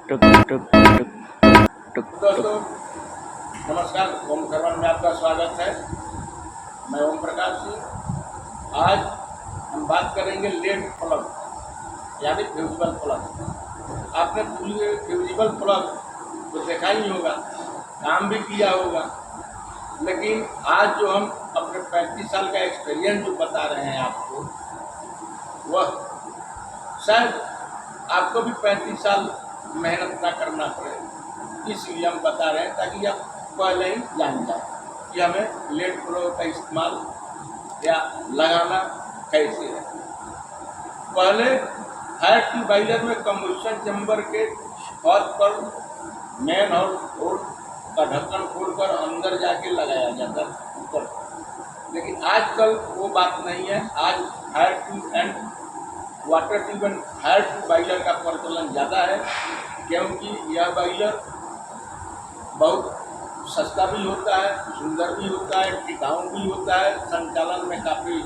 दोस्तों नमस्कार, ओम सर्वन में आपका स्वागत है। मैं ओम प्रकाश सिंह। आज हम बात करेंगे लेड प्लग यानी फ्यूजिबल प्लग। आपने फ्यूजिबल प्लग तो देखा ही होगा, काम भी किया होगा, लेकिन आज जो हम अपने 35 साल का एक्सपीरियंस जो बता रहे हैं आपको, वह शायद आपको भी 35 साल मेहनत ना करना पड़े, इसलिए हम बता रहे हैं ताकि आप पहले ही जान जाए कि हमें लेड प्लग का इस्तेमाल या लगाना कैसे है। पहले फायर ट्यूब बॉयलर में कंबस्शन चैम्बर के छत पर मेन और होल का ढक्कन खोलकर अंदर जाके लगाया जाता है ऊपर, लेकिन आजकल वो बात नहीं है। आज fire tube and water tube and fire tube boiler का प्रचलन ज़्यादा है, क्योंकि यह बॉयलर बहुत सस्ता भी होता है, सुंदर भी होता है, टिकाऊ भी होता है, संचालन में काफ़ी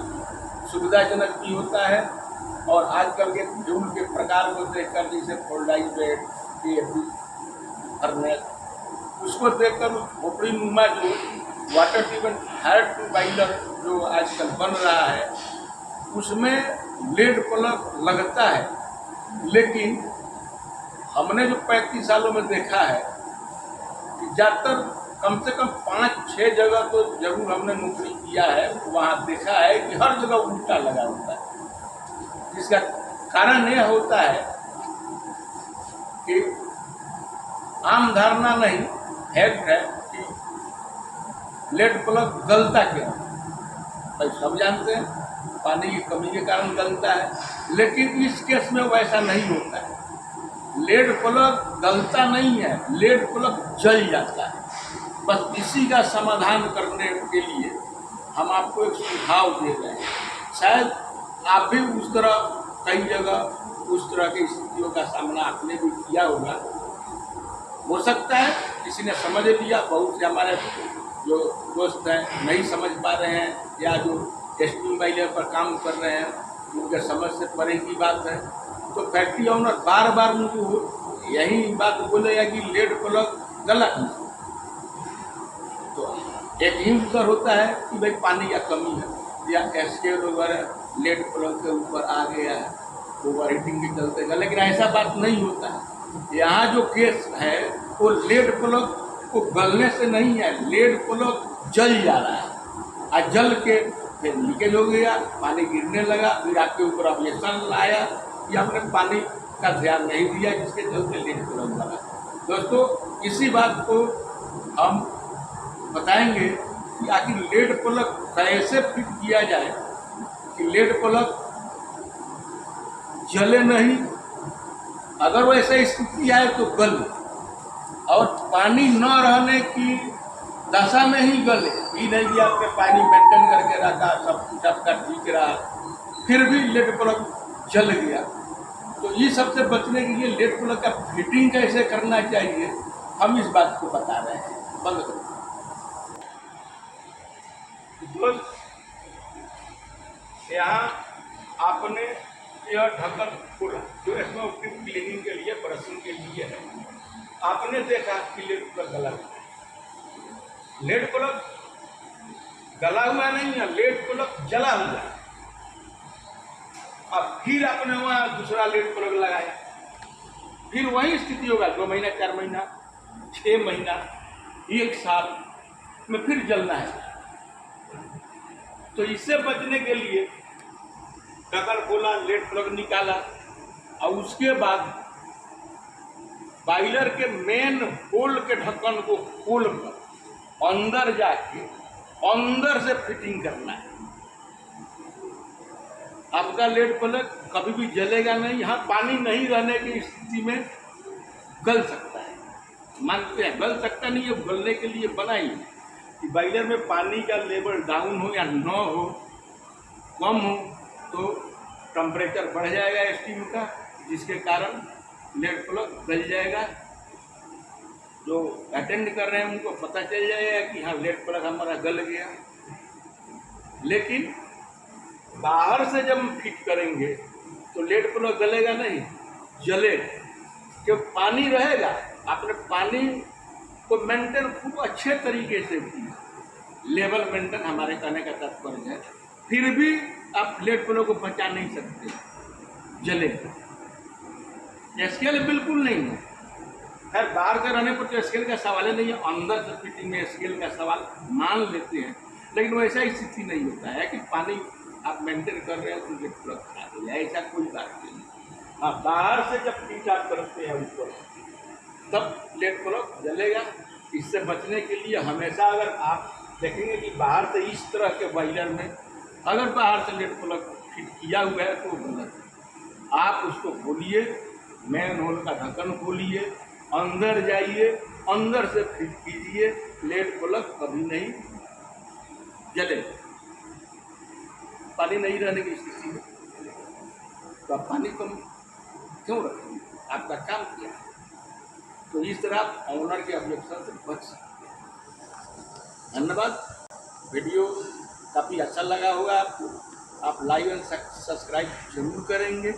सुविधाजनक भी होता है। और आजकल के फ्यूल के प्रकार को देखकर, जैसे फोल्डाइज बेड, PFB, फर्नेस, उसको देखकर खोपड़ी नुमा जो water tube and fire tube boiler जो आजकल बन रहा है, उसमें लेड प्लग लगता है। लेकिन हमने जो 35 सालों में देखा है कि ज़्यादातर कम से कम 5-6 जगह तो जरूर हमने नौकरी किया है, वहाँ देखा है कि हर जगह उल्टा लगा होता है। जिसका कारण यह होता है कि आम धारणा नहीं, फैक्ट है कि लेड प्लग गलता क्यों है। भाई सब जानते हैं पानी की कमी के कारण गलता है, लेकिन इस केस में वैसा नहीं होता है। लेड प्लग गलता नहीं है, लेड प्लग जल जाता है। बस इसी का समाधान करने के लिए हम आपको एक सुझाव दे रहे हैं। शायद आप भी उस तरह कई जगह उस तरह की स्थितियों का सामना आपने भी किया होगा। हो सकता है किसी ने समझ लिया, बहुत से हमारे जो दोस्त हैं नहीं समझ पा रहे हैं, या जो टेस्टिंग बॉयलर पर काम कर रहे हैं उनके समझ से परे की बात है। तो फैक्ट्री ओनर बार बार मुझको यही बात बोलेगा कि लेड प्लग गलत है। तो एक ही उत्तर होता है कि भाई पानी का कमी है, या एस्केल वगैरह लेड प्लग के ऊपर आ गया है, ओवर हीटिंग के चलते का। लेकिन ऐसा बात नहीं होता है। यहाँ जो केस है वो लेड प्लग को गलने से नहीं है, लेड प्लग जल जा रहा है, और जल के फिर लीकेज हो गया, पानी गिरने लगा, फिर आपके ऊपर ऑब्जेक्शन लाया कि आपने पानी का ध्यान नहीं दिया, जिसके चलते लेड प्लग लगा। दोस्तों इसी बात को हम बताएंगे कि आखिर लेड प्लग कैसे फिट किया जाए कि लेड प्लग जले नहीं। अगर वैसे स्थिति आए तो गले, और पानी न रहने की दशा में ही गले। ये नहीं कि आपने पानी मेंटेन करके रखा, सब कुछ आपका ठीक रहा, फिर भी लेड प्लग जल गया। तो ये सबसे बचने के लिए लेड प्लग का फिटिंग कैसे करना चाहिए, हम इस बात को बता रहे हैं। बंद करो दोस्त। यहाँ आपने यह ढक्कन खोला जो इसमें उसकी क्लीनिंग के लिए, ब्रशिंग के लिए है। आपने देखा कि लेड प्लग गला हुआ है। लेड प्लग गला हुआ नहीं है, लेड प्लग जला हुआ है। अब फिर आपने वहाँ दूसरा लेड प्लग लगाया, फिर वही स्थिति होगा। 2 महीना, 4 महीना, 6 महीना, 1 साल में फिर जलना है। तो इससे बचने के लिए ढक्कन खोला, लेड प्लग निकाला, और उसके बाद बॉयलर के मेन होल के ढक्कन को खोलकर अंदर जाके अंदर से फिटिंग करना है। आपका लेड प्लग कभी भी जलेगा नहीं। यहाँ पानी नहीं रहने की स्थिति में गल सकता है, मानते हैं, गल सकता नहीं है, गलने के लिए बना ही है कि बॉयलर में पानी का लेवल डाउन हो या न हो, कम हो, तो टेम्परेचर बढ़ जाएगा स्टीम का, जिसके कारण लेड प्लग गल जाएगा। जो अटेंड कर रहे हैं उनको पता चल जाएगा कि हाँ लेड प्लग हमारा गल गया। लेकिन बाहर से जब हम फिट करेंगे तो लेड प्लग गलेगा नहीं, जलेगा। कि पानी रहेगा, आपने पानी को मेंटेन खूब अच्छे तरीके से किया, लेवल मेंटेन हमारे कहने का तात्पर्य है, फिर भी आप लेड फ्लो को बचा नहीं सकते, जलेगा। स्केल बिल्कुल नहीं है। खैर बाहर के रहने पर तो स्केल का सवाल ही नहीं है, अंदर से फिटिंग में स्केल का सवाल मान लेते हैं, लेकिन वैसा स्थिति नहीं होता है कि पानी आप मेंटेन कर रहे हैं तो लेड फ्लो खराब हो जाए, ऐसा कोई बात नहीं। हाँ, बाहर से जब टीच आप करते हैं ऊपर तब लेड फ्लो जलेगा। इससे बचने के लिए हमेशा अगर आप देखेंगे कि बाहर से इस तरह के बॉयलर में अगर बाहर से लेड फ्लो फिट किया हुआ है तो गलत है। आप उसको खोलिए, मेन होल का ढक्कन खोलिए, अंदर जाइए, अंदर से फिट कीजिए, लेड प्लग कभी नहीं जले। पानी नहीं रहने की स्थिति में तो आप पानी कम क्यों रखेंगे, आपका काम किया है। तो इस तरह आप ऑनर के ऑब्जेक्शन से बच सकते हैं। धन्यवाद। वीडियो काफ़ी अच्छा लगा होगा आपको, आप लाइक एंड सब्सक्राइब जरूर करेंगे।